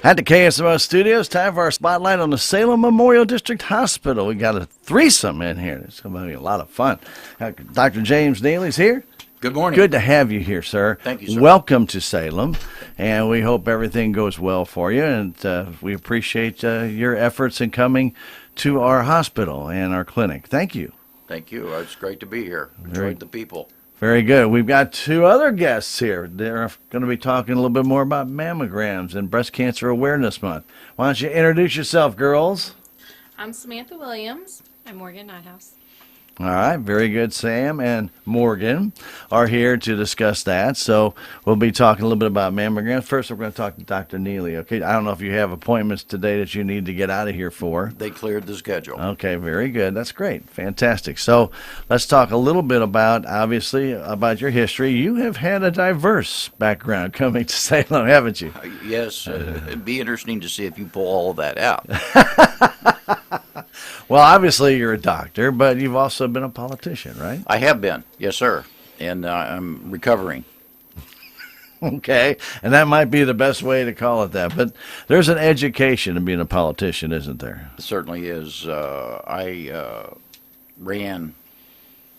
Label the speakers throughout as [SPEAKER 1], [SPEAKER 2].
[SPEAKER 1] At the KSMO studios, time for our spotlight on the Salem Memorial District Hospital. We got a threesome in here. It's going to be a lot of fun. Dr. James Neely's here.
[SPEAKER 2] Good morning.
[SPEAKER 1] Good to have you here, sir.
[SPEAKER 2] Thank you, sir.
[SPEAKER 1] Welcome to Salem, and we hope everything goes well for you, and we appreciate your efforts in coming to our hospital and our clinic. Thank you.
[SPEAKER 2] Thank you. It's great to be here. Enjoyed the people.
[SPEAKER 1] Very good. We've got two other guests here. They're going to be talking a little bit more about mammograms and Breast Cancer Awareness Month. Why don't you introduce yourself, girls?
[SPEAKER 3] I'm Samantha Williams.
[SPEAKER 4] I'm Morgan Nothouse.
[SPEAKER 1] All right, very good. Sam and Morgan are here to discuss that. So we'll be talking a little bit about mammograms. First, we're going to talk to Dr. Neely, okay? I don't know if you have appointments today that you need to get out of here for.
[SPEAKER 2] They cleared the schedule.
[SPEAKER 1] Okay, very good. That's great. Fantastic. So let's talk a little bit about, obviously, about your history. You have had a diverse background coming to Salem, haven't you?
[SPEAKER 2] Yes, it'd be interesting to see if you pull all of that out.
[SPEAKER 1] Well, obviously, you're a doctor, but you've also been a politician, right?
[SPEAKER 2] I have been, yes, sir, and I'm recovering.
[SPEAKER 1] Okay, and that might be the best way to call it that. But there's an education in being a politician, isn't there?
[SPEAKER 2] It certainly is. I ran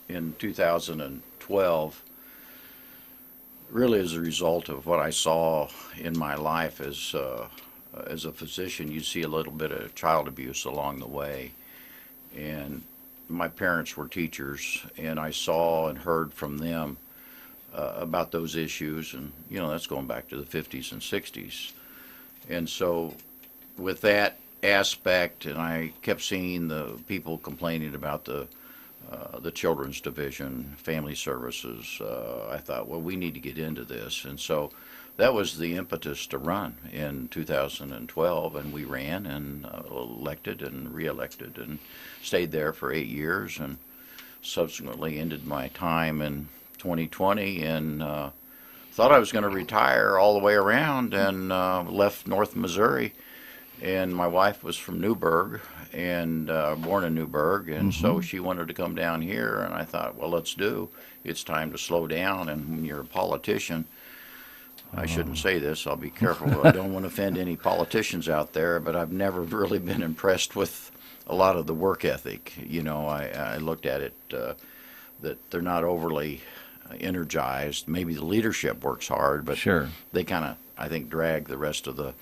[SPEAKER 2] in 2012 really as a result of what I saw in my life as a physician. You see a little bit of child abuse along the way. And my parents were teachers, and I saw and heard from them about those issues. And, you know, that's going back to the 50s and 60s. And so with that aspect, and I kept seeing the people complaining about the children's division, family services, I thought, well, we need to get into this. And so that was the impetus to run in 2012, and we ran and elected and re-elected and stayed there for 8 years, and subsequently ended my time in 2020 and thought I was going to retire all the way around, and left North Missouri. And my wife was from Newburgh, and born in Newburgh, and so she wanted to come down here, and I thought, well, let's do. It's time to slow down, and when you're a politician, I shouldn't say this, I'll be careful. I don't want to offend any politicians out there, but I've never really been impressed with a lot of the work ethic. You know, I looked at it that they're not overly energized. Maybe the leadership works hard, but
[SPEAKER 1] Sure.
[SPEAKER 2] they kind of, I think, drag the rest of the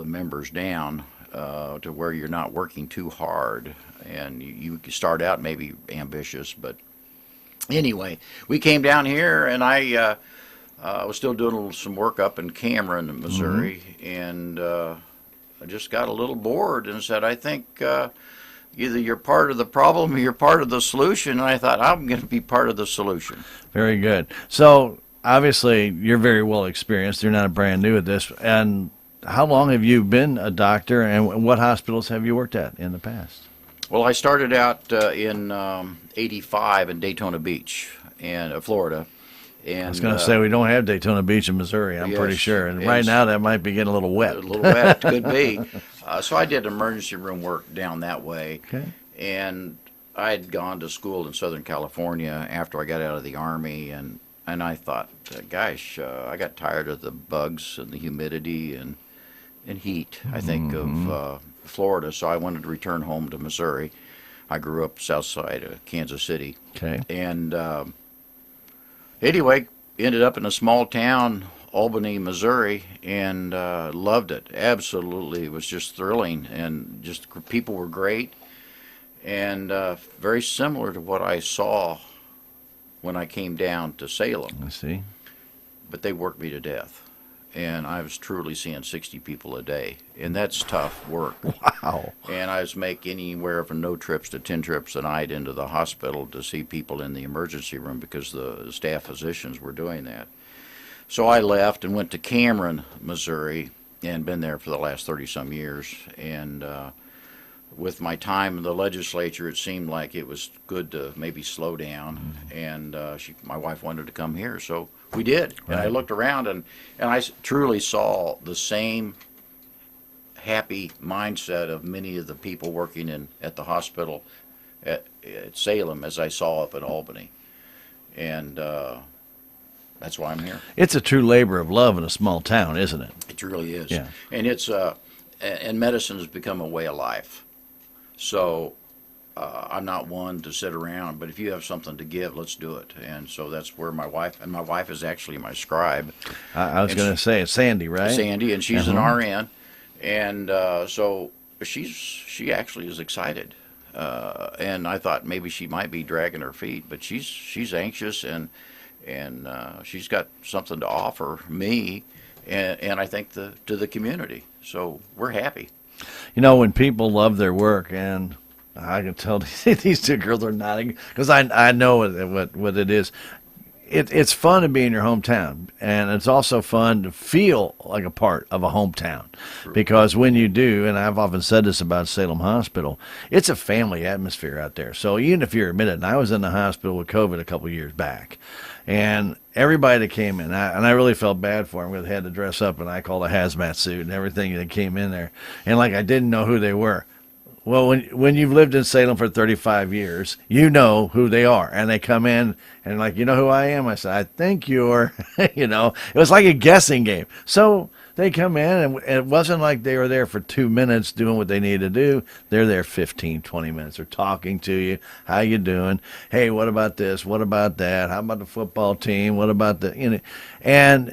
[SPEAKER 2] members down to where you're not working too hard. And you start out maybe ambitious, but anyway, we came down here, and I was still doing some work up in Cameron, Missouri, and I just got a little bored and said, I think either you're part of the problem or you're part of the solution. And I thought, I'm going to be part of the solution.
[SPEAKER 1] Very good. So obviously, you're very well experienced. You're not brand new at this. And how long have you been a doctor, and what hospitals have you worked at in the past?
[SPEAKER 2] Well, I started out in '85 in Daytona Beach, Florida. And
[SPEAKER 1] I was going to say, we don't have Daytona Beach in Missouri, I'm pretty
[SPEAKER 2] yes,
[SPEAKER 1] sure. And
[SPEAKER 2] yes.
[SPEAKER 1] right now, that might be getting a little wet.
[SPEAKER 2] A little wet, could be. So I did emergency room work down that way.
[SPEAKER 1] Okay.
[SPEAKER 2] And I had gone to school in Southern California after I got out of the Army, and I thought, gosh, I got tired of the bugs and the humidity and heat, I think, of Florida. So I wanted to return home to Missouri. I grew up south side of Kansas City.
[SPEAKER 1] Okay.
[SPEAKER 2] And anyway, ended up in a small town, Albany, Missouri, and loved it. Absolutely, it was just thrilling, and just people were great, and very similar to what I saw when I came down to Salem.
[SPEAKER 1] I see.
[SPEAKER 2] But they worked me to death, and I was truly seeing 60 people a day, and that's tough work.
[SPEAKER 1] Wow.
[SPEAKER 2] And I was making anywhere from no trips to 10 trips a night into the hospital to see people in the emergency room because the staff physicians were doing that. So I left and went to Cameron, Missouri, and been there for the last 30-some years. And with my time in the legislature, it seemed like it was good to maybe slow down. And my wife wanted to come here, so we did. And I looked around, and I truly saw the same happy mindset of many of the people working at the hospital at Salem as I saw up in Albany. And that's why I'm here.
[SPEAKER 1] It's a true labor of love in a small town, isn't it?
[SPEAKER 2] It really is.
[SPEAKER 1] Yeah.
[SPEAKER 2] And and medicine has become a way of life. So I'm not one to sit around, but if you have something to give, let's do it. And so that's where my wife is actually my scribe.
[SPEAKER 1] I was
[SPEAKER 2] And
[SPEAKER 1] going to say it's Sandy, right?
[SPEAKER 2] Sandy, and she's an
[SPEAKER 1] Uh-huh.
[SPEAKER 2] RN. And so she actually is excited. And I thought maybe she might be dragging her feet, but she's anxious and she's got something to offer me and I think to the community. So we're happy.
[SPEAKER 1] You know, when people love their work, and I can tell these two girls are nodding because I know what it is. It's fun to be in your hometown, and it's also fun to feel like a part of a hometown. Because when you do, and I've often said this about Salem Hospital, it's a family atmosphere out there. So even if you're admitted, and I was in the hospital with COVID a couple years back, and everybody that came in, and I really felt bad for them because they had to dress up, and I called a hazmat suit and everything that came in there, and like I didn't know who they were. Well, when you've lived in Salem for 35 years, you know who they are, and they come in and like, you know who I am? I said, I think you're, it was like a guessing game. So they come in, and it wasn't like they were there for 2 minutes doing what they need to do. They're there 15, 20 minutes. They're talking to you. How you doing? Hey, what about this? What about that? How about the football team? What about and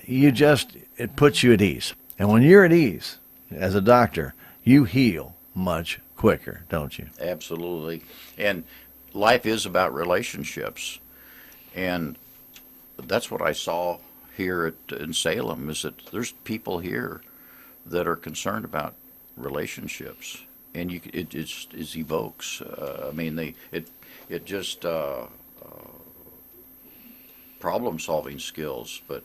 [SPEAKER 1] it puts you at ease. And when you're at ease as a doctor, you heal much quicker, don't you?
[SPEAKER 2] Absolutely. And life is about relationships. And that's what I saw here in Salem is that there's people here that are concerned about relationships. And it evokes, it just problem solving skills, but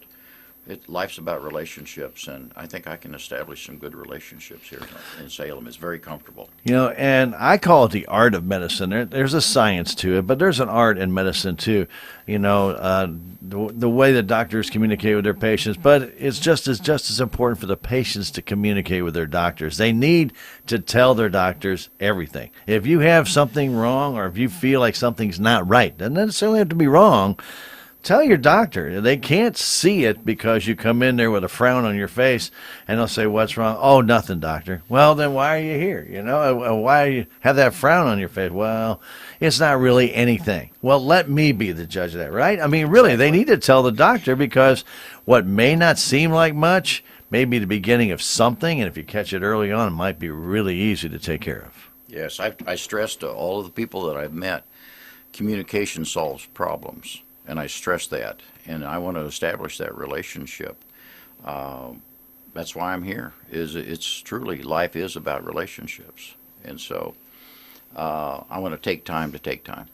[SPEAKER 2] life's about relationships, and I think I can establish some good relationships here in Salem. It's very comfortable.
[SPEAKER 1] And I call it the art of medicine. There's a science to it, but there's an art in medicine too. The way that doctors communicate with their patients, but it's just as important for the patients to communicate with their doctors. They need to tell their doctors everything. If you have something wrong, or if you feel like something's not right, doesn't necessarily have to be wrong. Tell your doctor. They can't see it because you come in there with a frown on your face, and they'll say, "What's wrong?" "Oh, nothing, doctor." "Well, then why are you here? Why you have that frown on your face?" "Well, it's not really anything." "Well, let me be the judge of that, right?" I mean, really, they need to tell the doctor, because what may not seem like much may be the beginning of something, and if you catch it early on, it might be really easy to take care of.
[SPEAKER 2] Yes, I stress to all of the people that I've met, communication solves problems. And I stress that, and I want to establish that relationship. That's why I'm here. It's truly, life is about relationships, and so I want to take time to take time.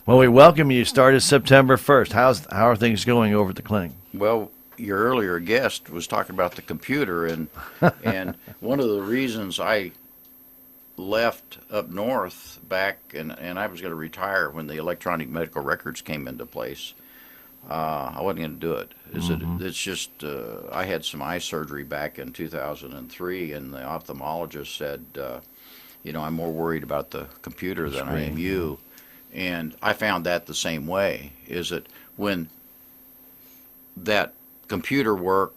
[SPEAKER 1] Well, we welcome you. Started September 1st. How are things going over at the clinic?
[SPEAKER 2] Well, your earlier guest was talking about the computer, and one of the reasons I left up north back, and I was going to retire when the electronic medical records came into place. I wasn't going to do it. It's just I had some eye surgery back in 2003, and the ophthalmologist said, I'm more worried about the computer than I am you. And I found that the same way, is that when that computer work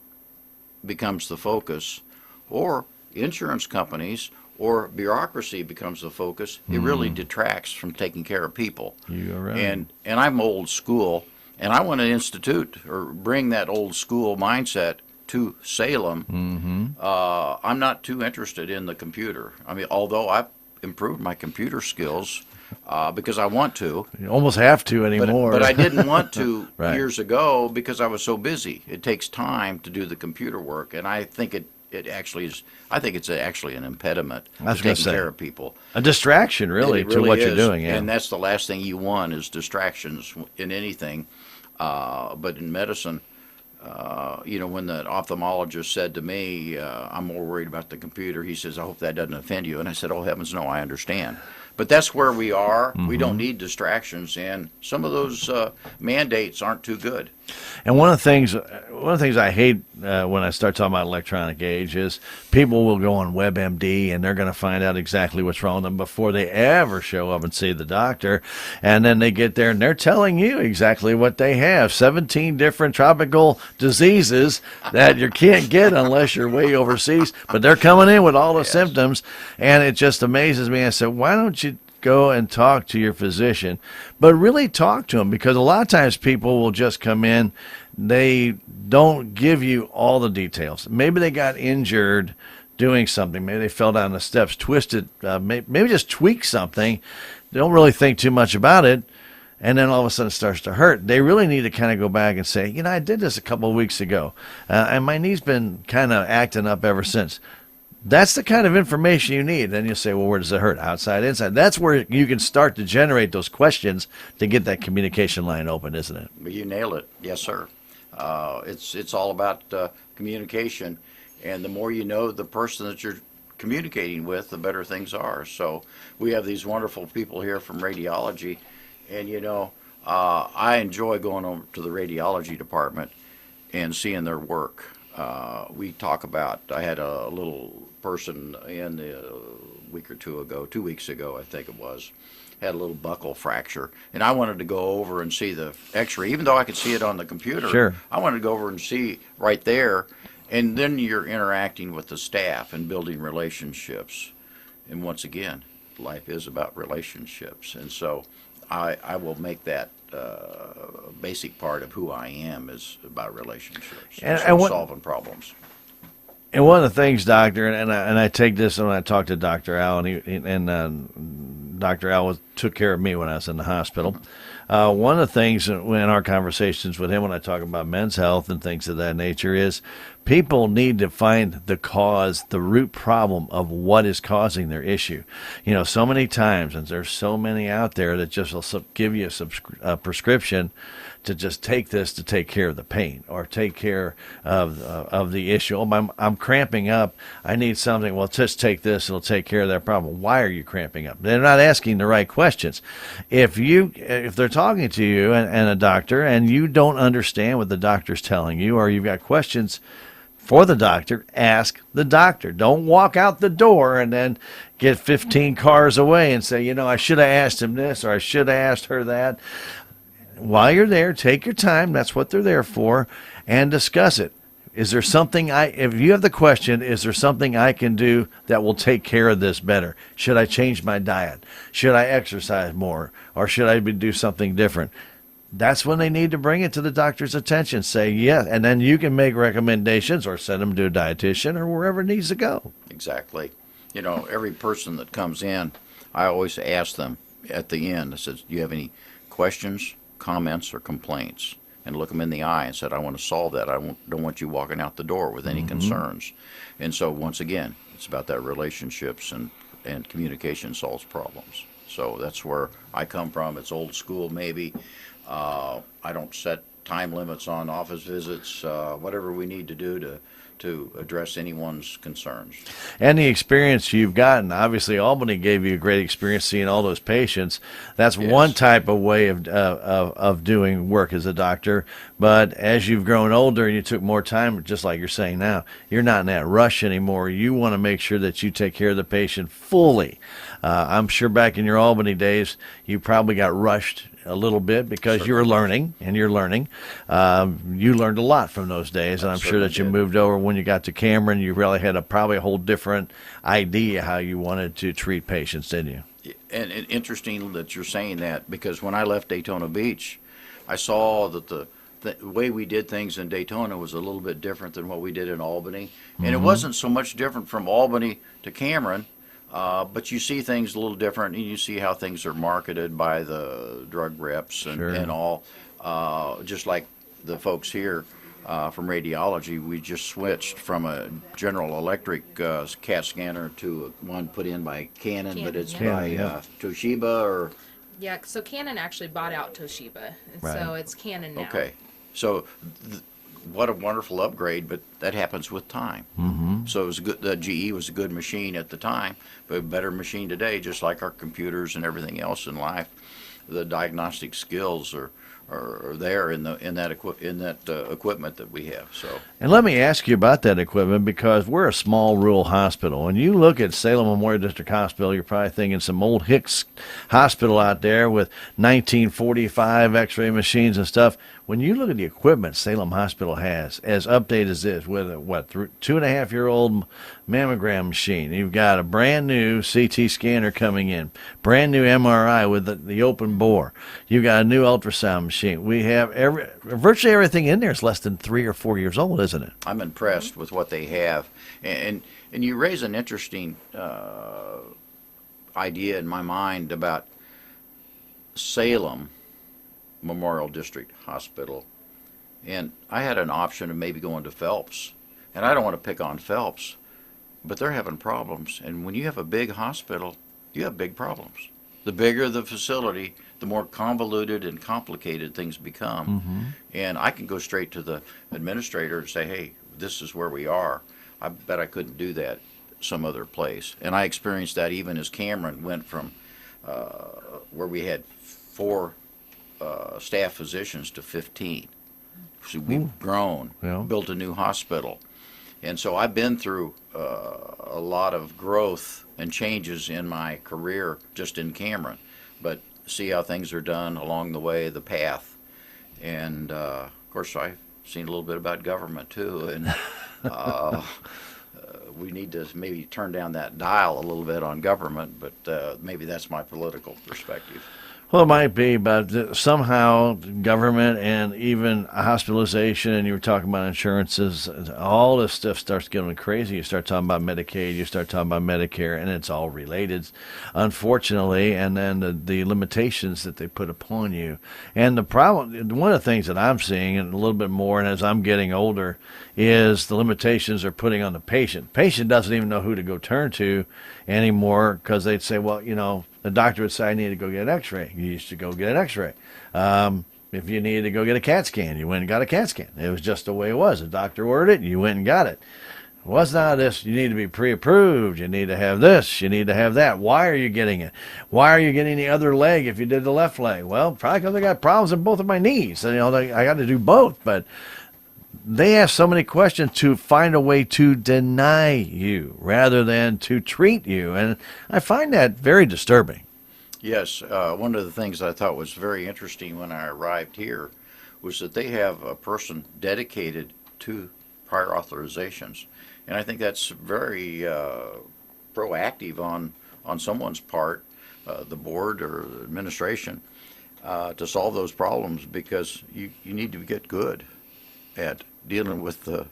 [SPEAKER 2] becomes the focus, or insurance companies or bureaucracy becomes the focus, it really detracts from taking care of people.
[SPEAKER 1] You're right.
[SPEAKER 2] And I'm old school, and I want to institute or bring that old school mindset to Salem. I'm not too interested in the computer. I mean, although I've improved my computer skills because I want to.
[SPEAKER 1] You almost have to anymore.
[SPEAKER 2] But I didn't want to
[SPEAKER 1] Right.
[SPEAKER 2] years ago because I was so busy. It takes time to do the computer work, and I think it actually is. I think it's actually an impediment
[SPEAKER 1] I
[SPEAKER 2] to
[SPEAKER 1] was gonna
[SPEAKER 2] taking
[SPEAKER 1] say,
[SPEAKER 2] care of people.
[SPEAKER 1] a distraction, really,
[SPEAKER 2] It
[SPEAKER 1] to what you're
[SPEAKER 2] is,
[SPEAKER 1] doing. Yeah.
[SPEAKER 2] and that's the last thing you want is distractions in anything. But in medicine, when the ophthalmologist said to me, "I'm more worried about the computer," he says, "I hope that doesn't offend you." And I said, "Oh heavens, no! I understand." But that's where we are. We don't need distractions, and some of those mandates aren't too good.
[SPEAKER 1] And one of the things I hate when I start talking about electronic age is people will go on WebMD and they're going to find out exactly what's wrong with them before they ever show up and see the doctor. And then they get there and they're telling you exactly what they have. 17 different tropical diseases that you can't get unless you're way overseas. But they're coming in with all the symptoms. And it just amazes me. I said, why don't you go and talk to your physician, but really talk to them, because a lot of times people will just come in, they don't give you all the details. Maybe they got injured doing something, maybe they fell down the steps, twisted, maybe just tweaked something, they don't really think too much about it, and then all of a sudden it starts to hurt. They really need to kind of go back and say, I did this a couple of weeks ago, and my knee's been kind of acting up ever since. That's the kind of information you need. Then you say, well, where does it hurt? Outside, inside? That's where you can start to generate those questions to get that communication line open, isn't it?
[SPEAKER 2] You nailed it. Yes, sir. It's all about communication, and the more you know the person that you're communicating with, the better things are. So we have these wonderful people here from radiology, and I enjoy going over to the radiology department and seeing their work. We talk about, I had a little person in a week or 2 weeks ago, I think it was, had a little buccal fracture. And I wanted to go over and see the x-ray, even though I could see it on the computer.
[SPEAKER 1] Sure.
[SPEAKER 2] I wanted to go over and see right there. And then you're interacting with the staff and building relationships. And once again, life is about relationships. And so I will make that basic part of who I am is about relationships and solving problems.
[SPEAKER 1] And one of the things, Doctor, and I take this when I talk to Dr. Al, and Dr. Al took care of me when I was in the hospital. One of the things in our conversations with him when I talk about men's health and things of that nature is people need to find the cause, the root problem of what is causing their issue. So many times, and there's so many out there that just will give you a prescription to just take this to take care of the pain or take care of the issue. Oh, I'm cramping up. I need something. Well, just take this. It'll take care of that problem. Why are you cramping up? They're not asking the right questions. If they're talking to you and a doctor and you don't understand what the doctor's telling you, or you've got questions for the doctor, ask the doctor. Don't walk out the door and then get 15 cars away and say, I should have asked him this or I should have asked her that. While you're there, take your time. That's what they're there for, and discuss it. Is there something if you have the question, is there something I can do that will take care of this better? Should I change my diet? Should I exercise more? Or should I do something different? That's when they need to bring it to the doctor's attention. Say yes, and then you can make recommendations or send them to a dietitian or wherever it needs to go.
[SPEAKER 2] Exactly. Every person that comes in, I always ask them at the end, I said, do you have any questions, comments, or complaints? And look them in the eye and said, I want to solve that. Don't want you walking out the door with any concerns. And so once again, it's about that relationships and communication solves problems. So that's where I come from. It's old school maybe. I don't set time limits on office visits, whatever we need to do to address anyone's concerns.
[SPEAKER 1] And the experience you've gotten, obviously Albany gave you a great experience seeing all those patients. That's one type of way of doing work as a doctor. But as you've grown older and you took more time, just like you're saying now, you're not in that rush anymore. You want to make sure that you take care of the patient fully. I'm sure back in your Albany days, you probably got rushed a little bit because you were learning, and you're learning. You learned a lot from those days, and I'm sure that you moved over when you got to Cameron. You really had probably a whole different idea how you wanted to treat patients, didn't you?
[SPEAKER 2] And interesting that you're saying that, because when I left Daytona Beach, I saw that the way we did things in Daytona was a little bit different than what we did in Albany. And it wasn't so much different from Albany to Cameron. But you see things a little different, and you see how things are marketed by the drug reps and all. Just like the folks here from radiology, we just switched from a General Electric CAT scanner to one put in by Canon, but it's by Toshiba or...
[SPEAKER 3] Yeah, so Canon actually bought out Toshiba, and so it's Canon now.
[SPEAKER 2] Okay, so what a wonderful upgrade, but that happens with time. Mm-hmm. So it was good. The GE was a good machine at the time, but a better machine today, just like our computers and everything else in life. The diagnostic skills are there in that equipment that we have. So,
[SPEAKER 1] And let me ask you about that equipment, because we're a small rural hospital. When you look at Salem Memorial District Hospital, you're probably thinking some old Hicks hospital out there with 1945 X-ray machines and stuff. When you look at the equipment Salem Hospital has, as updated as this, with a 2.5-year-old mammogram machine, you've got a brand new CT scanner coming in, brand new MRI with the open bore. You've got a new ultrasound machine. We have virtually everything in there is less than 3 or 4 years old, isn't it?
[SPEAKER 2] I'm impressed with what they have, and you raise an interesting idea in my mind about Salem Memorial District Hospital, and I had an option of maybe going to Phelps, and I don't want to pick on Phelps, but they're having problems, and when you have a big hospital, you have big problems. The bigger the facility, the more convoluted and complicated things become. Mm-hmm. And I can go straight to the administrator and say, hey, this is where we are. I bet I couldn't do that some other place. And I experienced that even as Cameron went from where we had 4 staff physicians to 15. So we've grown, built a new hospital. And so I've been through a lot of growth and changes in my career just in Cameron. But see how things are done along the way, the path. And, of course, I've seen a little bit about government, too. And we need to maybe turn down that dial a little bit on government, but maybe that's my political perspective.
[SPEAKER 1] Well, it might be, but somehow government and even hospitalization, and you were talking about insurances, all this stuff starts getting crazy. You start talking about Medicaid, you start talking about Medicare, and it's all related, unfortunately, and then the limitations that they put upon you. And the problem, one of the things that I'm seeing, and a little bit more, and as I'm getting older, is the limitations they're putting on the patient. Patient doesn't even know who to go turn to anymore, because they'd say, well, the doctor would say, I need to go get an X-ray. You used to go get an X-ray. If you needed to go get a CAT scan, you went and got a CAT scan. It was just the way it was. The doctor ordered it, and you went and got it. It was not this, you need to be pre-approved, you need to have this, you need to have that. Why are you getting it? Why are you getting the other leg if you did the left leg? Well, probably because I got problems in both of my knees. I got to do both, but they ask so many questions to find a way to deny you rather than to treat you. And I find that very disturbing.
[SPEAKER 2] Yes. One of the things I thought was very interesting when I arrived here was that they have a person dedicated to prior authorizations. And I think that's very proactive on someone's part, the board or the administration, to solve those problems, because you need to get good at dealing with the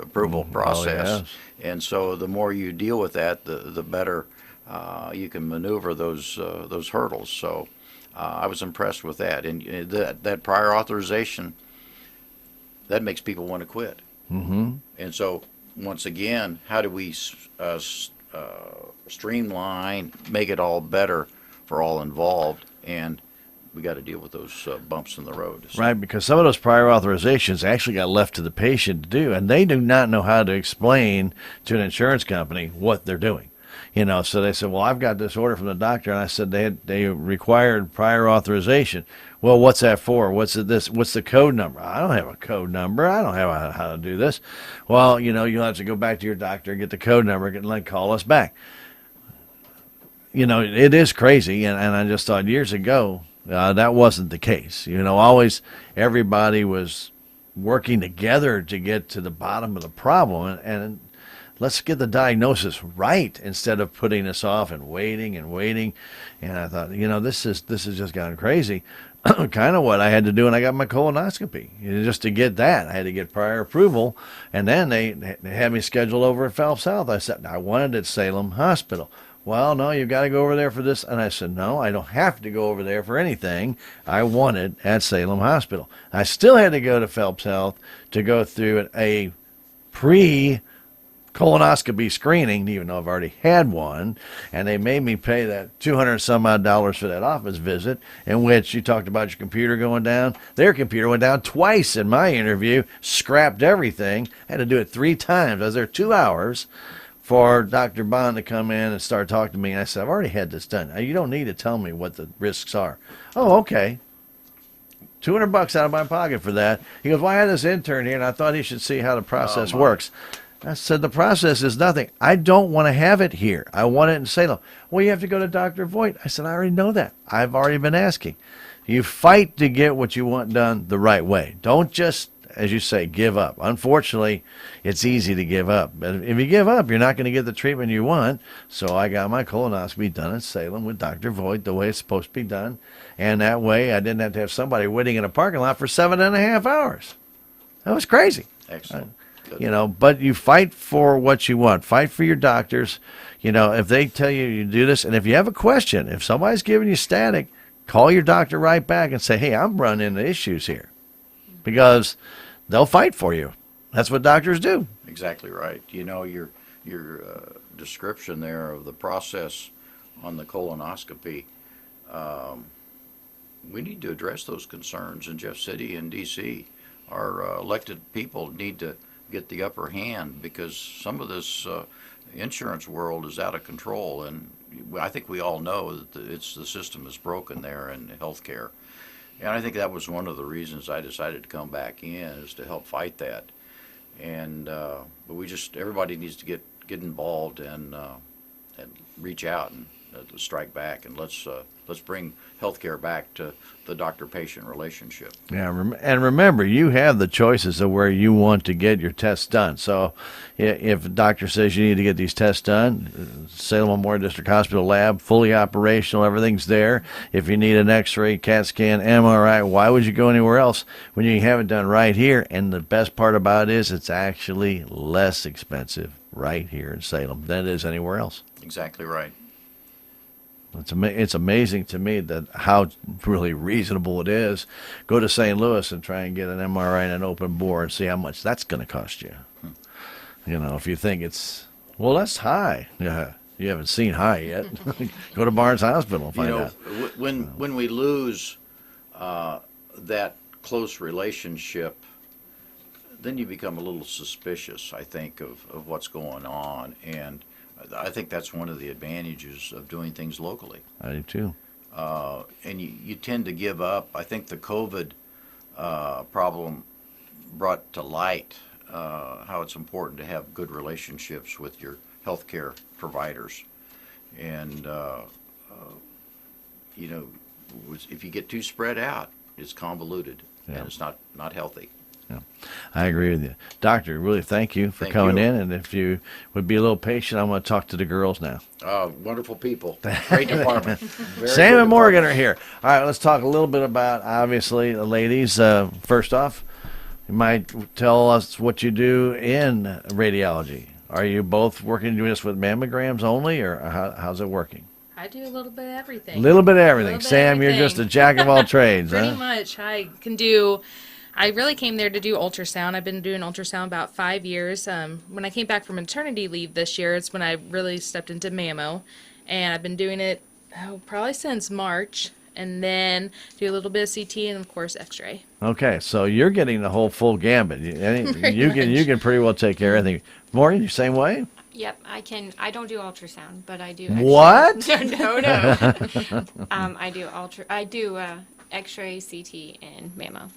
[SPEAKER 2] approval process.
[SPEAKER 1] Oh, yes.
[SPEAKER 2] And so the more you deal with that, the better you can maneuver those hurdles. So I was impressed with that. And that prior authorization, that makes people want to quit. Mm-hmm. And so once again, how do we streamline, make it all better for all involved? And we got to deal with those bumps in the road. So.
[SPEAKER 1] Right, because some of those prior authorizations actually got left to the patient to do, and they do not know how to explain to an insurance company what they're doing. So they said, well, I've got this order from the doctor, and I said they required prior authorization. Well, what's that for? What's the code number? I don't have a code number. I don't have how to do this. Well, you'll have to go back to your doctor and get the code number and call us back. It is crazy, and I just thought years ago, that wasn't the case. Always everybody was working together to get to the bottom of the problem, and let's get the diagnosis right instead of putting us off and waiting. And I thought, this has just gotten crazy. Kind of what I had to do when I got my colonoscopy. Just to get that, I had to get prior approval, and then they had me scheduled over at Phelps Health. I said, I wanted at Salem Hospital. Well, no, you've got to go over there for this. And I said, no, I don't have to go over there for anything. I want it at Salem Hospital. I still had to go to Phelps Health to go through a pre-colonoscopy colonoscopy screening, even though I've already had one, and they made me pay that $200 some odd for that office visit, in which you talked about your computer going down. Their computer went down twice in my interview, scrapped everything. I had to do it 3 times. I was there 2 hours for Dr. Bond to come in and start talking to me. And I said, I've already had this done. You don't need to tell me what the risks are. Oh, okay. $200 out of my pocket for that. He goes, well, I had this intern here, and I thought he should see how the process works. I said, the process is nothing. I don't want to have it here. I want it in Salem. Well, you have to go to Dr. Voigt. I said, I already know that. I've already been asking. You fight to get what you want done the right way. Don't just, as you say, give up. Unfortunately, it's easy to give up. But if you give up, you're not going to get the treatment you want. So I got my colonoscopy done in Salem with Dr. Voigt the way it's supposed to be done. And that way I didn't have to have somebody waiting in a parking lot for 7.5 hours. That was crazy.
[SPEAKER 2] Excellent. Good.
[SPEAKER 1] But you fight for what you want. Fight for your doctors. If they tell you you do this, and if you have a question, if somebody's giving you static, call your doctor right back and say, hey, I'm running into issues here. Because they'll fight for you. That's what doctors do.
[SPEAKER 2] Exactly right. Your description there of the process on the colonoscopy, we need to address those concerns in Jeff City and D.C. Our elected people need to get the upper hand because some of this insurance world is out of control, and I think we all know that the system is broken there in healthcare. And I think that was one of the reasons I decided to come back in, is to help fight that. And but everybody needs to get involved and reach out and strike back, and let's bring healthcare back to the doctor-patient relationship.
[SPEAKER 1] Yeah, and remember, you have the choices of where you want to get your tests done. So if a doctor says you need to get these tests done, Salem Memorial District Hospital lab, fully operational, everything's there. If you need an X-ray, CAT scan, MRI, why would you go anywhere else when you have it done right here? And the best part about it is it's actually less expensive right here in Salem than it is anywhere else.
[SPEAKER 2] Exactly right.
[SPEAKER 1] It's amazing to me that how really reasonable it is. Go to St. Louis and try and get an MRI and an open bore and see how much that's going to cost you. If you think that's high. Yeah, you haven't seen high yet. Go to Barnes Hospital and find out.
[SPEAKER 2] When we lose that close relationship, then you become a little suspicious, I think, of what's going on. And I think that's one of the advantages of doing things locally.
[SPEAKER 1] I do too.
[SPEAKER 2] And you tend to give up. I think the COVID problem brought to light how it's important to have good relationships with your healthcare providers. And, if you get too spread out, it's convoluted and it's not healthy.
[SPEAKER 1] Yeah, I agree with you. Doctor, really thank you for coming in. And if you would be a little patient, I'm going to talk to the girls now.
[SPEAKER 2] Wonderful people. Great department.
[SPEAKER 1] Sam and Morgan are here. All right, let's talk a little bit about, obviously, the ladies. First off, you might tell us what you do in radiology. Are you both working doing this with mammograms only, or how's it working?
[SPEAKER 3] I do a little bit of everything.
[SPEAKER 1] A little bit of everything. Sam, you're just a jack of all trades,
[SPEAKER 3] Pretty
[SPEAKER 1] huh?
[SPEAKER 3] much. I really came there to do ultrasound. I've been doing ultrasound about 5 years. When I came back from maternity leave this year, it's when I really stepped into mammo. And I've been doing it probably since March. And then do a little bit of CT and, of course, X-ray.
[SPEAKER 1] Okay, so you're getting the whole full gambit. You can pretty well take care of everything. Morgan, you same way?
[SPEAKER 4] Yep, I can. I don't do ultrasound, but I do.
[SPEAKER 1] What?
[SPEAKER 4] No. I do X-ray, CT, and mammo.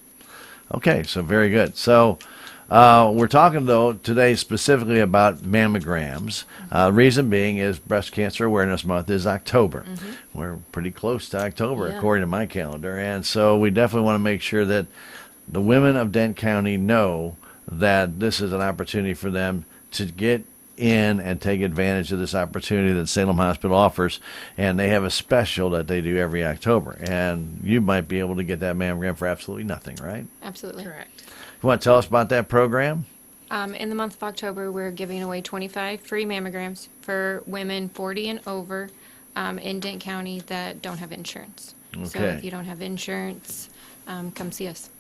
[SPEAKER 1] Okay, so very good. So we're talking, though, today specifically about mammograms. Reason being is Breast Cancer Awareness Month is October. Mm-hmm. We're pretty close to October, according to my calendar. And so we definitely want to make sure that the women of Dent County know that this is an opportunity for them to get in and take advantage of this opportunity that Salem Hospital offers, and they have a special that they do every October, and you might be able to get that mammogram for absolutely nothing, right?
[SPEAKER 4] Absolutely.
[SPEAKER 3] Correct.
[SPEAKER 1] You want to tell us about that program?
[SPEAKER 4] In the month of October, we're giving away 25 free mammograms for women 40 and over in Dent County that don't have insurance. So if you don't have insurance, come see us.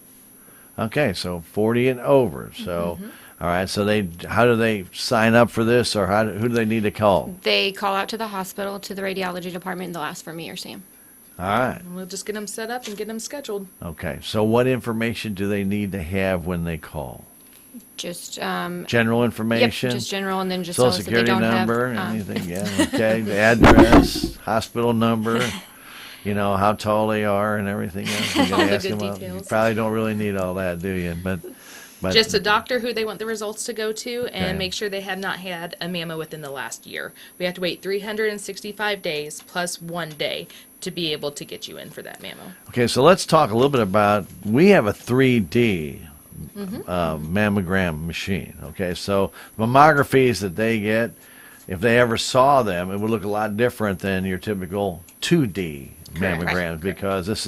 [SPEAKER 1] Okay, so 40 and over. So All right. So how do they sign up for this, or who do they need to call?
[SPEAKER 4] They call out to the hospital, to the radiology department, and they'll ask for me or Sam.
[SPEAKER 1] All right.
[SPEAKER 3] And we'll just get them set up and get them scheduled.
[SPEAKER 1] Okay. So what information do they need to have when they call?
[SPEAKER 4] Just
[SPEAKER 1] General information?
[SPEAKER 4] Yep, just general, and then just
[SPEAKER 1] Social
[SPEAKER 4] tell us that they
[SPEAKER 1] security
[SPEAKER 4] don't
[SPEAKER 1] number,
[SPEAKER 4] have.
[SPEAKER 1] anything? Yeah. Okay. The address, hospital number, how tall they are and everything else. You
[SPEAKER 3] All the
[SPEAKER 1] ask
[SPEAKER 3] good
[SPEAKER 1] them. You
[SPEAKER 3] details.
[SPEAKER 1] probably don't really need all that, do you? But
[SPEAKER 3] Just a doctor who they want the results to go to, and
[SPEAKER 1] Okay.
[SPEAKER 3] make sure they have not had a mammo within the last year. We have to wait 365 days plus 1 day to be able to get you in for that mammo.
[SPEAKER 1] Okay, so let's talk a little bit about, we have a 3D mammogram machine. Okay, so mammographies that they get, if they ever saw them, it would look a lot different than your typical 2D mammograms, because this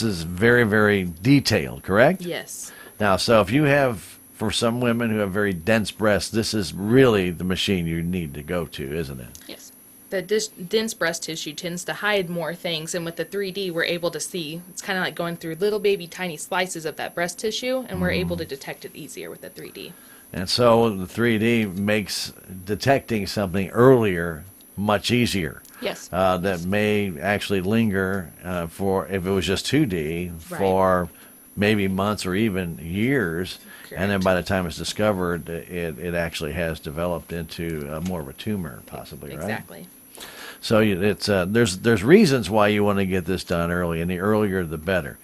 [SPEAKER 1] is very, very detailed, correct?
[SPEAKER 3] Yes.
[SPEAKER 1] Now, so if you have, for some women who have very dense breasts, this is really the machine you need to go to, isn't it?
[SPEAKER 4] Yes.
[SPEAKER 3] The dense breast tissue tends to hide more things, and with the 3D, we're able to see. It's kind of like going through little baby tiny slices of that breast tissue, and we're able to detect it easier with the 3D.
[SPEAKER 1] And so the 3D makes detecting something earlier much easier.
[SPEAKER 4] Yes.
[SPEAKER 1] That may actually linger for, if it was just 2D,
[SPEAKER 3] Right.
[SPEAKER 1] for maybe months or even years. And then
[SPEAKER 3] Correct.
[SPEAKER 1] by the time it's discovered, it actually has developed into more of a tumor, possibly, right?
[SPEAKER 3] Exactly.
[SPEAKER 1] So it's there's reasons why you want to get this done early, and the earlier the better.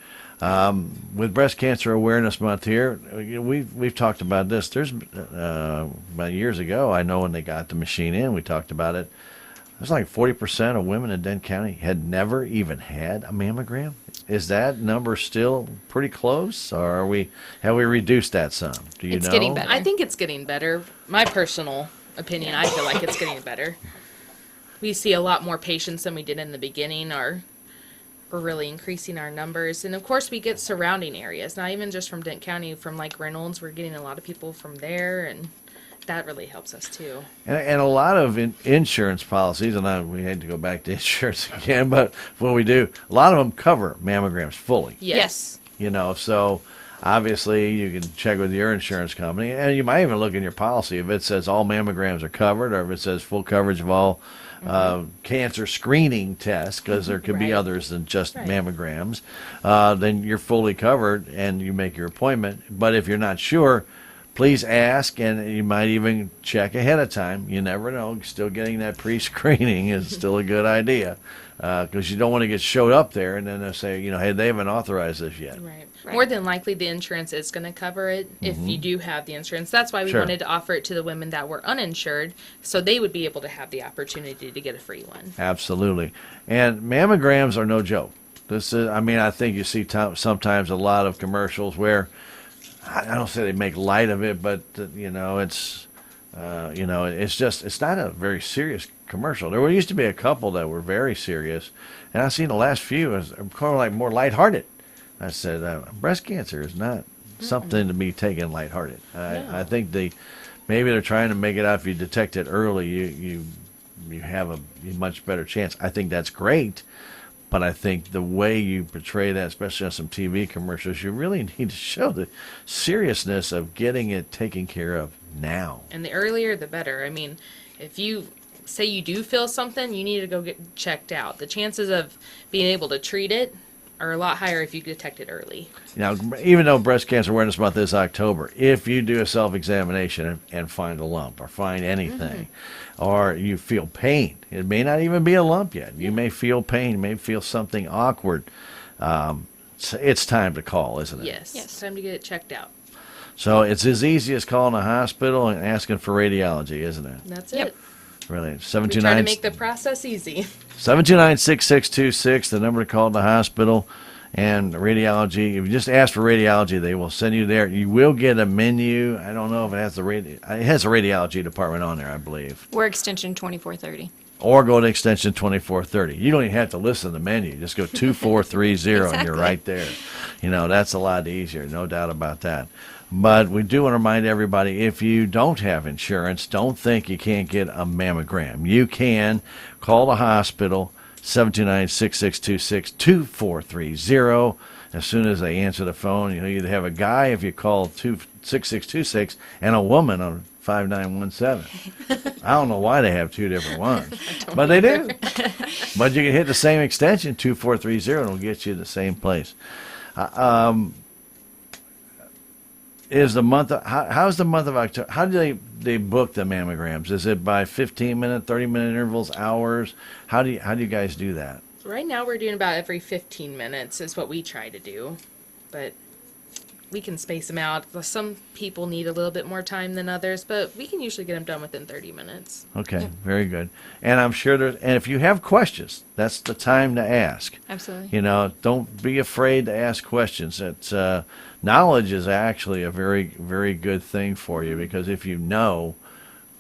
[SPEAKER 1] With Breast Cancer Awareness Month here, we've talked about this. There's about years ago, I know when they got the machine in, we talked about it. There's like 40% of women in Dent County had never even had a mammogram. Is that number still pretty close, or have we reduced that some? Do you know?
[SPEAKER 4] It's getting better.
[SPEAKER 3] I think it's getting better. My personal opinion, I feel like it's getting better. We see a lot more patients than we did in the beginning. We're really increasing our numbers. And of course, we get surrounding areas, not even just from Dent County, from like Reynolds. We're getting a lot of people from there, and that really helps us too.
[SPEAKER 1] And a lot of insurance policies, and we had to go back to insurance again, but when we do, a lot of them cover mammograms fully.
[SPEAKER 3] Yes.
[SPEAKER 1] So obviously you can check with your insurance company, and you might even look in your policy if it says all mammograms are covered, or if it says full coverage of all cancer screening tests, because there could be
[SPEAKER 3] Right.
[SPEAKER 1] others than just
[SPEAKER 3] Right.
[SPEAKER 1] mammograms, then you're fully covered and you make your appointment. But if you're not sure, please ask, and you might even check ahead of time. You never know. Still getting that pre-screening is still a good idea, because you don't want to get showed up there and then they say, hey, they haven't authorized this yet.
[SPEAKER 3] Right.
[SPEAKER 4] Right.
[SPEAKER 3] More than likely, the insurance is going to cover it if you do have the insurance. That's why we
[SPEAKER 1] Sure.
[SPEAKER 3] wanted to offer it to the women that were uninsured, so they would be able to have the opportunity to get a free one.
[SPEAKER 1] Absolutely. And mammograms are no joke. I think you see sometimes a lot of commercials where, I don't say they make light of it, but it's not a very serious commercial. There used to be a couple that were very serious, and I've seen the last few as kind of like more lighthearted. I said, breast cancer is not something to be taken lighthearted. I think maybe they're trying to make it out if you detect it early, you have a much better chance. I think that's great. But I think the way you portray that, especially on some TV commercials, you really need to show the seriousness of getting it taken care of now.
[SPEAKER 3] And the earlier, the better. I mean, if you say you do feel something, you need to go get checked out. The chances of being able to treat it are a lot higher if you detect it early.
[SPEAKER 1] Now, even though Breast Cancer Awareness Month is October, if you do a self-examination and find a lump or find anything, or you feel pain, it may not even be a lump yet. You may feel pain, you may feel something awkward. It's time to call, isn't it?
[SPEAKER 3] Yes.
[SPEAKER 4] Yes.
[SPEAKER 3] It's time to get it checked out.
[SPEAKER 1] So it's as easy as calling a hospital and asking for radiology, isn't it?
[SPEAKER 3] That's
[SPEAKER 4] Yep.
[SPEAKER 3] it.
[SPEAKER 1] Really.
[SPEAKER 3] We try to
[SPEAKER 1] 729
[SPEAKER 3] make the process easy.
[SPEAKER 1] 729-6626, the number to call at the hospital. And radiology, if you just ask for radiology, they will send you there. You will get a menu. I don't know if it has it has a radiology department on there, I believe.
[SPEAKER 4] We're extension 2430.
[SPEAKER 1] Or go to extension 2430. You don't even have to listen to the menu. Just go 2430 and you're
[SPEAKER 4] Exactly.
[SPEAKER 1] right there. That's a lot easier, no doubt about that. But we do want to remind everybody, if you don't have insurance, don't think you can't get a mammogram. You can. Call the hospital, 729-6626, 2430. as soon as they answer the phone, you either have a guy if you call 6626 and a woman on 5917. I don't know why they have two different ones, but they do. But you can hit the same extension, 2430, and it'll get you to the same place. Is the month of, how's the month of October? How do they book the mammograms? Is it by 15-minute, 30-minute intervals, hours? How do you guys do that?
[SPEAKER 3] Right now we're doing about every 15 minutes is what we try to do, but we can space them out. Some people need a little bit more time than others, but we can usually get them done within 30 minutes.
[SPEAKER 1] Okay, very good. And I'm sure and if you have questions, that's the time to ask.
[SPEAKER 4] Absolutely.
[SPEAKER 1] You know, don't be afraid to ask questions. It's knowledge is actually a very, very good thing for you, because if you know,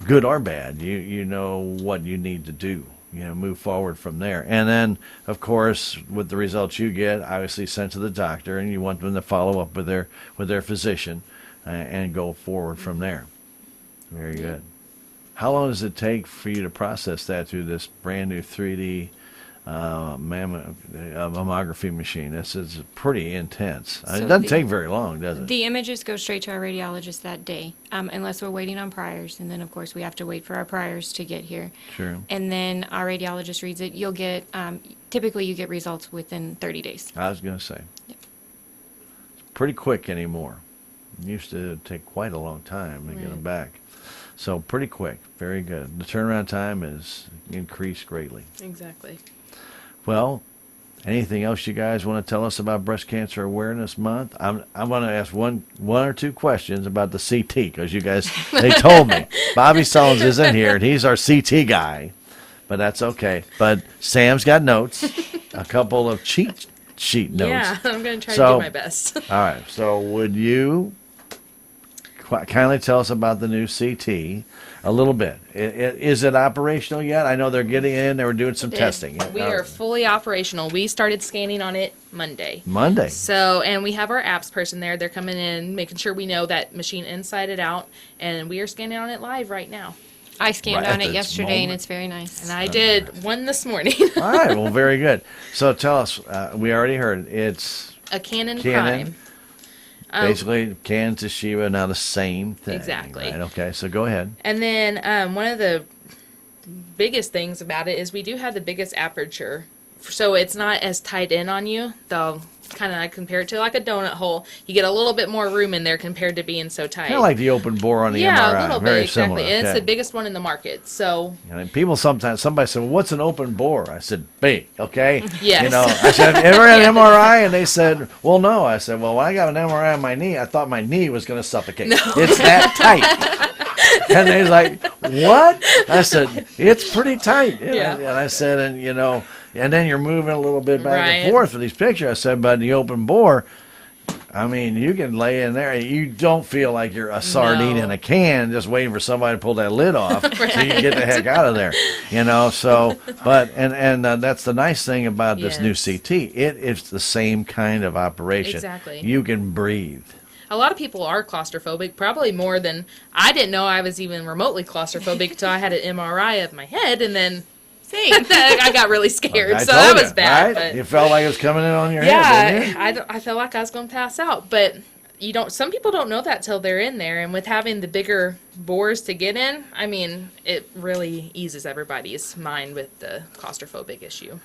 [SPEAKER 1] good or bad, you know what you need to do. You know, move forward from there. And then, of course, with the results you get, obviously sent to the doctor, and you want them to follow up with their physician and go forward from there. Very good. How long does it take for you to process that through this brand new 3D mammography machine? This is pretty intense. It doesn't take very long, does it?
[SPEAKER 4] The images go straight to our radiologist that day, unless we're waiting on priors. And then, of course, we have to wait for our priors to get here.
[SPEAKER 1] Sure.
[SPEAKER 4] And then our radiologist reads it. You'll get, typically you get results within 30 days.
[SPEAKER 1] I was going to say.
[SPEAKER 4] Yep.
[SPEAKER 1] It's pretty quick anymore. It used to take quite a long time to get them back. So pretty quick. Very good. The turnaround time is increased greatly.
[SPEAKER 3] Exactly.
[SPEAKER 1] Well, anything else you guys want to tell us about Breast Cancer Awareness Month? I'm going to ask one or two questions about the CT, because you guys, they told me. Bobby Sullins is in here, and he's our CT guy, but that's okay. But Sam's got notes, a couple of cheat sheet notes.
[SPEAKER 3] Yeah, I'm going to try to do my best.
[SPEAKER 1] All right, so would you kindly tell us about the new CT a little bit? Is it operational yet? I know they're getting in. They were doing some testing.
[SPEAKER 3] We are fully operational. We started scanning on it Monday. So, and we have our apps person there. They're coming in, making sure we know that machine inside and out, and we are scanning on it live right now.
[SPEAKER 4] I scanned
[SPEAKER 1] Right
[SPEAKER 4] on
[SPEAKER 1] at
[SPEAKER 4] it
[SPEAKER 1] this
[SPEAKER 4] yesterday,
[SPEAKER 1] moment.
[SPEAKER 4] and it's very nice.
[SPEAKER 3] And I did one this morning.
[SPEAKER 1] All right, well, very good. So tell us, we already heard it. It's
[SPEAKER 3] A Canon
[SPEAKER 1] Canon.
[SPEAKER 3] Prime.
[SPEAKER 1] basically Canon to Toshiba, now the same thing.
[SPEAKER 3] Exactly.
[SPEAKER 1] Right? Okay, so go ahead.
[SPEAKER 3] And then one of the biggest things about it is we do have the biggest aperture. So it's not as tight in on you. They'll kind of compare it to like a donut hole. You get a little bit more room in there compared to being so tight.
[SPEAKER 1] Kind of like the open bore on the
[SPEAKER 3] yeah,
[SPEAKER 1] MRI.
[SPEAKER 3] a little
[SPEAKER 1] Very
[SPEAKER 3] bit, exactly.
[SPEAKER 1] similar.
[SPEAKER 3] And it's
[SPEAKER 1] Okay.
[SPEAKER 3] the biggest one in the market. So
[SPEAKER 1] And people somebody said, well, what's an open bore? I said, big, okay?
[SPEAKER 3] Yes.
[SPEAKER 1] You know, I said, have you ever had an MRI? And they said, well, no. I said, well, when I got an MRI on my knee, I thought my knee was going to suffocate. It's that tight. And they're like, what? I said, it's pretty tight.
[SPEAKER 3] Yeah.
[SPEAKER 1] And I said, and you know, and then you're moving a little bit back and
[SPEAKER 3] Right.
[SPEAKER 1] forth for these pictures. I said, but in the open bore, I mean, you can lay in there. You don't feel like you're a sardine
[SPEAKER 3] No.
[SPEAKER 1] in a can just waiting for somebody to pull that lid off so you can get the heck out of there. You know, so, but, and that's the nice thing about this new
[SPEAKER 3] Yes.
[SPEAKER 1] CT. It's the same kind of operation.
[SPEAKER 3] Exactly.
[SPEAKER 1] You can breathe.
[SPEAKER 3] a lot of people are claustrophobic, probably more than I didn't know I was even remotely claustrophobic until I had an MRI of my head, and then I got really scared.
[SPEAKER 1] I
[SPEAKER 3] So
[SPEAKER 1] told
[SPEAKER 3] that
[SPEAKER 1] you,
[SPEAKER 3] was bad.
[SPEAKER 1] right?
[SPEAKER 3] But
[SPEAKER 1] You felt like it was coming in on your head, didn't you?
[SPEAKER 3] yeah, I felt like I was going to pass out, but you don't. Some people don't know that till they're in there, and with having the bigger bores to get in, I mean, it really eases everybody's mind with the claustrophobic issue.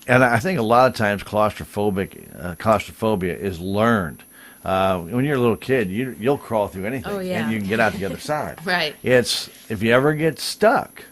[SPEAKER 1] And I think a lot of times claustrophobia is learned. When you're a little kid, you'll crawl through anything,
[SPEAKER 3] Oh, yeah.
[SPEAKER 1] and you can get out the other side.
[SPEAKER 3] Right.
[SPEAKER 1] It's if you ever get stuck,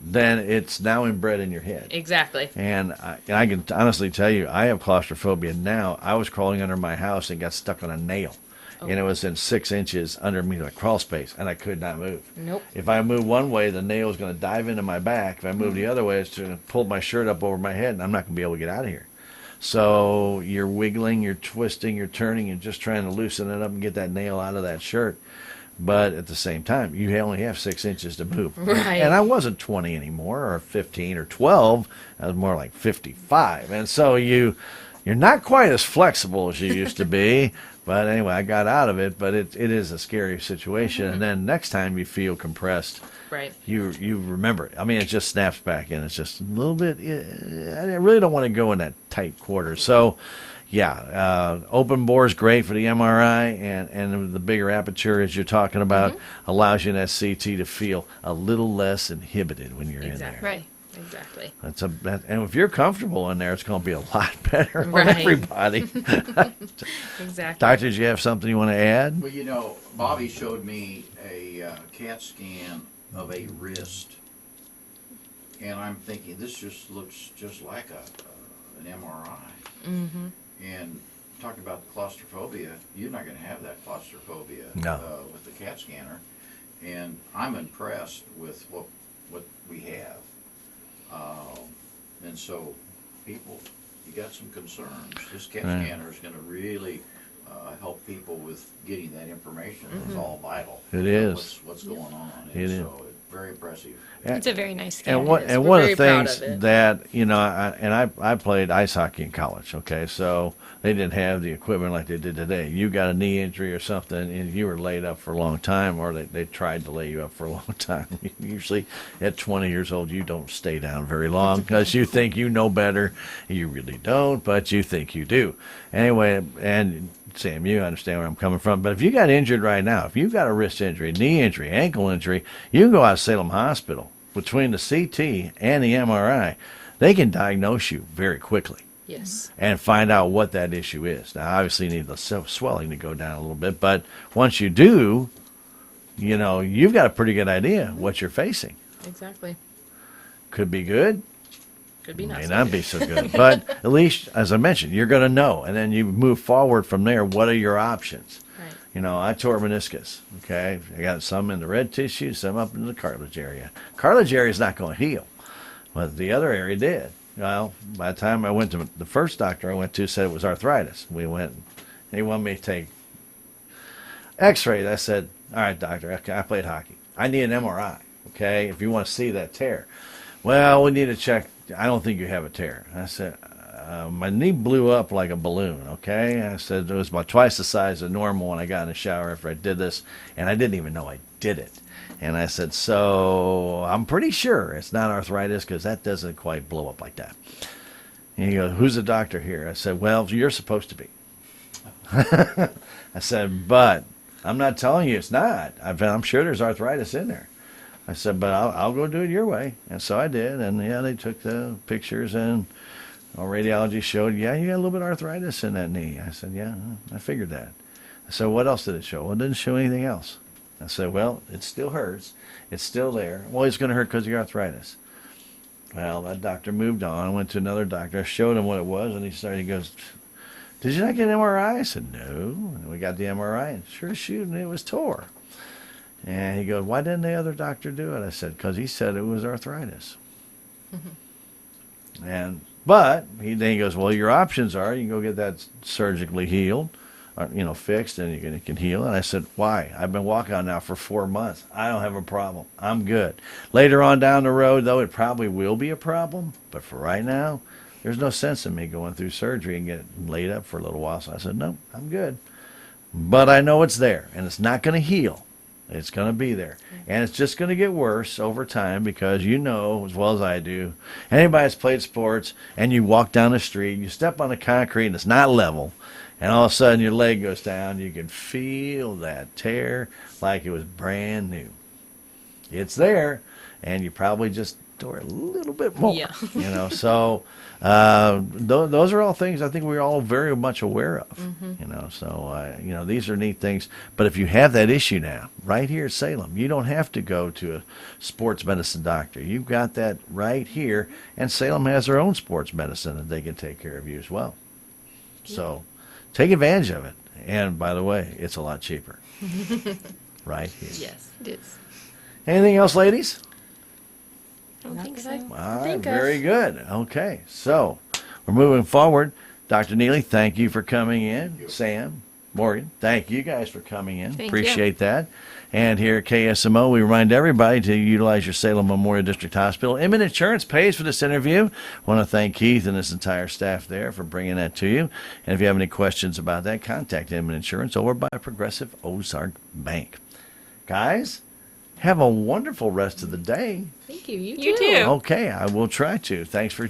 [SPEAKER 1] then it's now inbred in your head.
[SPEAKER 3] Exactly.
[SPEAKER 1] And I can honestly tell you, I have claustrophobia now. I was crawling under my house and got stuck on a nail.
[SPEAKER 3] Oh.
[SPEAKER 1] And it was in 6 inches under me, like crawl space, and I could not move.
[SPEAKER 3] Nope.
[SPEAKER 1] If I move one way, the nail is going to dive into my back. If I move the other way, it's going to pull my shirt up over my head, and I'm not going to be able to get out of here. So you're wiggling, you're twisting, you're turning, and just trying to loosen it up and get that nail out of that shirt. But at the same time, you only have 6 inches to move.
[SPEAKER 3] Right.
[SPEAKER 1] And I wasn't 20 anymore, or 15 or 12. I was more like 55. And so you're not quite as flexible as you used to be. But anyway, I got out of it. But it is a scary situation. And then next time you feel compressed,
[SPEAKER 3] Right.
[SPEAKER 1] you remember it. I mean, it just snaps back in. It's just a little bit. I really don't want to go in that tight quarter. So open bore is great for the MRI, and the bigger aperture, as you're talking about, allows you in that CT to feel a little less inhibited when you're in there.
[SPEAKER 4] Right.
[SPEAKER 3] Exactly.
[SPEAKER 1] And if you're comfortable in there, it's going to be a lot better on
[SPEAKER 3] Right.
[SPEAKER 1] everybody.
[SPEAKER 3] Exactly.
[SPEAKER 1] Doctor, did you have something you want to add?
[SPEAKER 2] Well, you know, Bobby showed me a CAT scan of a wrist, and I'm thinking this just looks just like an MRI.
[SPEAKER 3] Mm-hmm.
[SPEAKER 2] And talking about the claustrophobia, you're not going to have that claustrophobia
[SPEAKER 1] No.
[SPEAKER 2] with the CAT scanner, and I'm impressed with what we have. And so, people, you got some concerns. This CAT
[SPEAKER 1] Right.
[SPEAKER 2] scanner is going to really help people with getting that information. It's all vital.
[SPEAKER 1] It
[SPEAKER 2] You know,
[SPEAKER 1] is.
[SPEAKER 2] what's going on.
[SPEAKER 1] It
[SPEAKER 2] And
[SPEAKER 1] is.
[SPEAKER 2] so it's very impressive.
[SPEAKER 4] It's a very nice scan.
[SPEAKER 1] And one
[SPEAKER 3] We're
[SPEAKER 1] of the
[SPEAKER 3] very proud
[SPEAKER 1] things
[SPEAKER 3] of it.
[SPEAKER 1] that I played ice hockey in college. Okay, so they didn't have the equipment like they did today. You got a knee injury or something, and you were laid up for a long time, or they tried to lay you up for a long time. Usually, at 20 years old, you don't stay down very long because you think you know better. You really don't, but you think you do. Anyway, and Sam, you understand where I'm coming from. But if you got injured right now, if you've got a wrist injury, knee injury, ankle injury, you can go out to Salem Hospital. Between the CT and the MRI, they can diagnose you very quickly
[SPEAKER 3] Yes.
[SPEAKER 1] and find out what that issue is. Now, obviously, you need the swelling to go down a little bit, but once you do, you know, you've got a pretty good idea what you're facing.
[SPEAKER 3] Exactly.
[SPEAKER 1] Could be good,
[SPEAKER 3] Could be not.
[SPEAKER 1] may
[SPEAKER 3] so
[SPEAKER 1] not
[SPEAKER 3] good.
[SPEAKER 1] be so good, but at least, as I mentioned, you're going to know, and then you move forward from there. What are your options?
[SPEAKER 3] Right.
[SPEAKER 1] You know, I tore meniscus, okay? I got some in the red tissue, some up in the cartilage area. Cartilage area is not going to heal, but the other area did. Well, by the time I went to the first doctor I went to said it was arthritis. We went, and he wanted me to take x-rays. I said, all right, doctor, I played hockey. I need an MRI, okay, if you want to see that tear. Well, we need to check. I don't think you have a tear. I said, my knee blew up like a balloon, okay? I said it was about twice the size of normal when I got in the shower after I did this, and I didn't even know I did it. And I said, so I'm pretty sure it's not arthritis because that doesn't quite blow up like that. And he goes, who's the doctor here? I said, well, you're supposed to be. I said, but I'm not telling you it's not. I'm sure there's arthritis in there. I said, but I'll go do it your way. And so I did. And, yeah, they took the pictures, and radiology showed, yeah, you got a little bit of arthritis in that knee. I said, yeah, I figured that. I said, what else did it show? Well, it didn't show anything else. I said, well, it still hurts. It's still there. Well, it's going to hurt because of your arthritis. Well, that doctor moved on. I went to another doctor. I showed him what it was, and he goes, did you not get an MRI? I said, no. And we got the MRI, and sure as shooting, it was tore. And he goes, why didn't the other doctor do it? I said, because he said it was arthritis. But then he goes, well, your options are you can go get that surgically healed, or, fixed, and it can heal. And I said, why? I've been walking on now for 4 months. I don't have a problem. I'm good. Later on down the road, though, it probably will be a problem. But for right now, there's no sense in me going through surgery and getting laid up for a little while. So I said, no, I'm good. But I know it's there, and it's not going to heal. It's going to be there. And it's just going to get worse over time because you know as well as I do, anybody that's played sports and you walk down the street, you step on the concrete and it's not level, and all of a sudden your leg goes down, you can feel that tear like it was brand new. It's there, and you probably just tore a little bit more.
[SPEAKER 3] Yeah.
[SPEAKER 1] So those are all things I think we're all very much aware of. So these are neat things. But if you have that issue now, right here at Salem, you don't have to go to a sports medicine doctor. You've got that right here, and Salem has their own sports medicine that they can take care of you as well. So take advantage of it. And by the way, it's a lot cheaper. Right here.
[SPEAKER 3] Yes.
[SPEAKER 4] It is.
[SPEAKER 1] Anything else, ladies?
[SPEAKER 4] I don't think
[SPEAKER 3] that
[SPEAKER 4] so.
[SPEAKER 3] I-
[SPEAKER 1] All right,
[SPEAKER 3] think of.
[SPEAKER 1] very good. Okay, so we're moving forward. Dr. Neely, thank you for coming in. Sam, Morgan, thank you guys for coming in.
[SPEAKER 4] Thank
[SPEAKER 1] Appreciate that. And here at KSMO, we remind everybody to utilize your Salem Memorial District Hospital. Imminent Insurance pays for this interview. I want to thank Keith and his entire staff there for bringing that to you. And if you have any questions about that, contact Imminent Insurance over by Progressive Ozark Bank. Guys, have a wonderful rest of the day.
[SPEAKER 3] Thank you.
[SPEAKER 4] You too.
[SPEAKER 1] Okay, I will try to. Thanks for